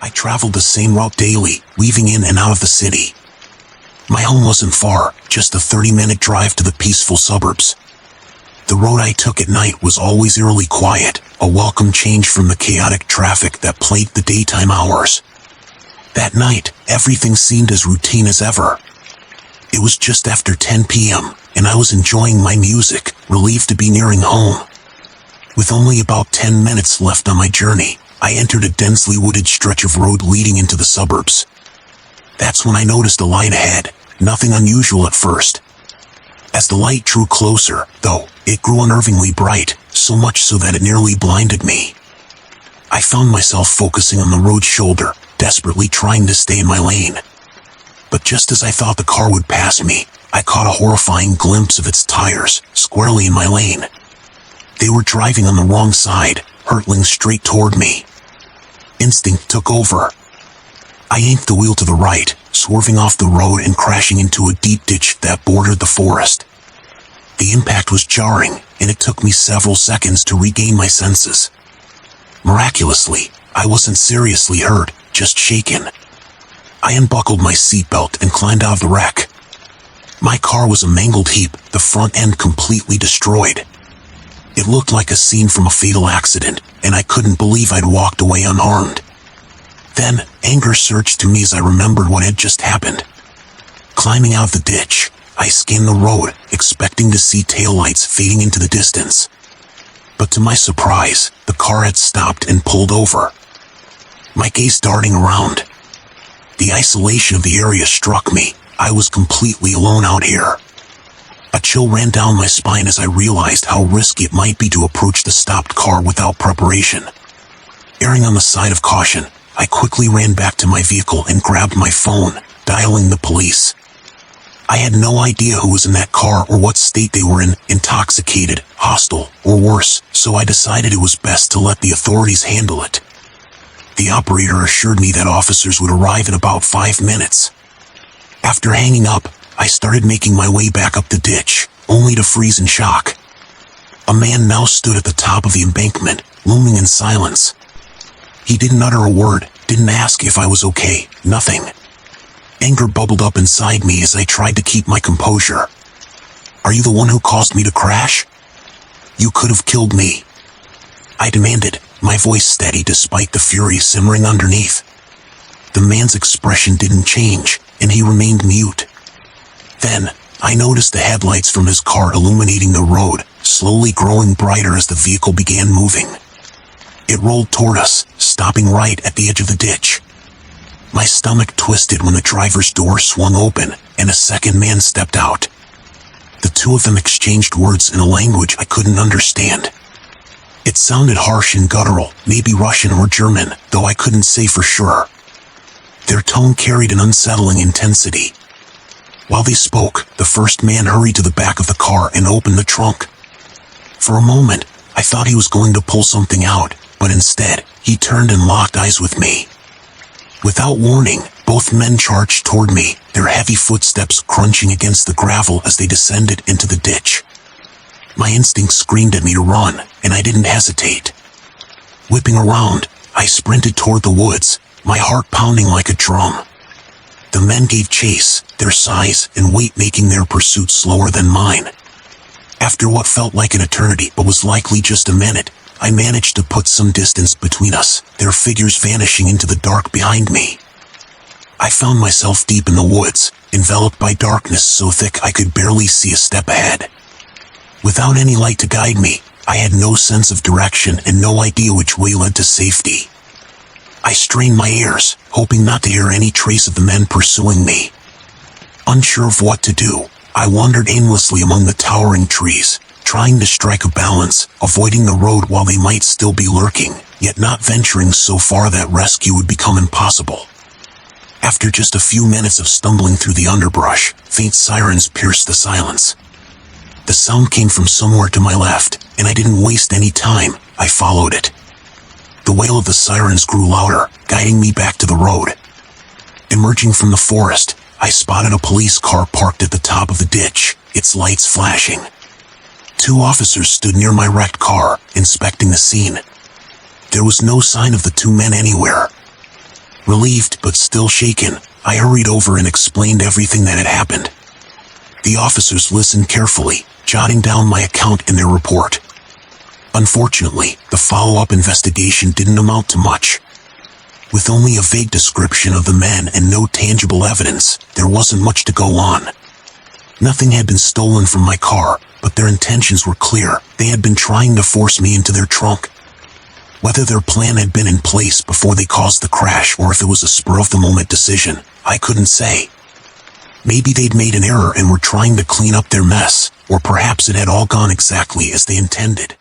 I traveled the same route daily, weaving in and out of the city. My home wasn't far, just a 30-minute drive to the peaceful suburbs. The road I took at night was always eerily quiet, a welcome change from the chaotic traffic that plagued the daytime hours. That night, everything seemed as routine as ever. It was just after 10 p.m., and I was enjoying my music, relieved to be nearing home. With only about 10 minutes left on my journey, I entered a densely wooded stretch of road leading into the suburbs. That's when I noticed a light ahead, nothing unusual at first. As the light drew closer, though, it grew unnervingly bright, so much so that it nearly blinded me. I found myself focusing on the road's shoulder, desperately trying to stay in my lane. But just as I thought the car would pass me, I caught a horrifying glimpse of its tires, squarely in my lane. They were driving on the wrong side, hurtling straight toward me. Instinct took over. I yanked the wheel to the right, swerving off the road and crashing into a deep ditch that bordered the forest. The impact was jarring, and it took me several seconds to regain my senses. Miraculously, I wasn't seriously hurt, just shaken. I unbuckled my seatbelt and climbed out of the wreck. My car was a mangled heap, the front end completely destroyed. It looked like a scene from a fatal accident, and I couldn't believe I'd walked away unharmed. Then, anger surged through me as I remembered what had just happened. Climbing out of the ditch, I scanned the road, expecting to see taillights fading into the distance. But to my surprise, the car had stopped and pulled over. My gaze darting around. The isolation of the area struck me. I was completely alone out here. A chill ran down my spine as I realized how risky it might be to approach the stopped car without preparation. Erring on the side of caution, I quickly ran back to my vehicle and grabbed my phone, dialing the police. I had no idea who was in that car or what state they were in, intoxicated, hostile, or worse, so I decided it was best to let the authorities handle it. The operator assured me that officers would arrive in about 5 minutes. After hanging up, I started making my way back up the ditch, only to freeze in shock. A man now stood at the top of the embankment, looming in silence. He didn't utter a word, didn't ask if I was okay, nothing. Anger bubbled up inside me as I tried to keep my composure. "Are you the one who caused me to crash? You could have killed me," I demanded, my voice steady despite the fury simmering underneath. The man's expression didn't change, and he remained mute. Then, I noticed the headlights from his car illuminating the road, slowly growing brighter as the vehicle began moving. It rolled toward us, stopping right at the edge of the ditch. My stomach twisted when the driver's door swung open, and a second man stepped out. The two of them exchanged words in a language I couldn't understand. It sounded harsh and guttural, maybe Russian or German, though I couldn't say for sure. Their tone carried an unsettling intensity. While they spoke, the first man hurried to the back of the car and opened the trunk. For a moment, I thought he was going to pull something out, but instead, he turned and locked eyes with me. Without warning, both men charged toward me, their heavy footsteps crunching against the gravel as they descended into the ditch. My instincts screamed at me to run, and I didn't hesitate. Whipping around, I sprinted toward the woods, my heart pounding like a drum. The men gave chase, their size and weight making their pursuit slower than mine. After what felt like an eternity but was likely just a minute, I managed to put some distance between us, their figures vanishing into the dark behind me. I found myself deep in the woods, enveloped by darkness so thick I could barely see a step ahead. Without any light to guide me, I had no sense of direction and no idea which way led to safety. I strained my ears, hoping not to hear any trace of the men pursuing me. Unsure of what to do, I wandered aimlessly among the towering trees, trying to strike a balance, avoiding the road while they might still be lurking, yet not venturing so far that rescue would become impossible. After just a few minutes of stumbling through the underbrush, faint sirens pierced the silence. The sound came from somewhere to my left, and I didn't waste any time. I followed it. The wail of the sirens grew louder, guiding me back to the road. Emerging from the forest, I spotted a police car parked at the top of the ditch, its lights flashing. 2 officers stood near my wrecked car, inspecting the scene. There was no sign of the 2 men anywhere. Relieved but still shaken, I hurried over and explained everything that had happened. The officers listened carefully, jotting down my account in their report. Unfortunately, the follow-up investigation didn't amount to much. With only a vague description of the men and no tangible evidence, there wasn't much to go on. Nothing had been stolen from my car, but their intentions were clear. They had been trying to force me into their trunk. Whether their plan had been in place before they caused the crash or if it was a spur-of-the-moment decision, I couldn't say. Maybe they'd made an error and were trying to clean up their mess, or perhaps it had all gone exactly as they intended.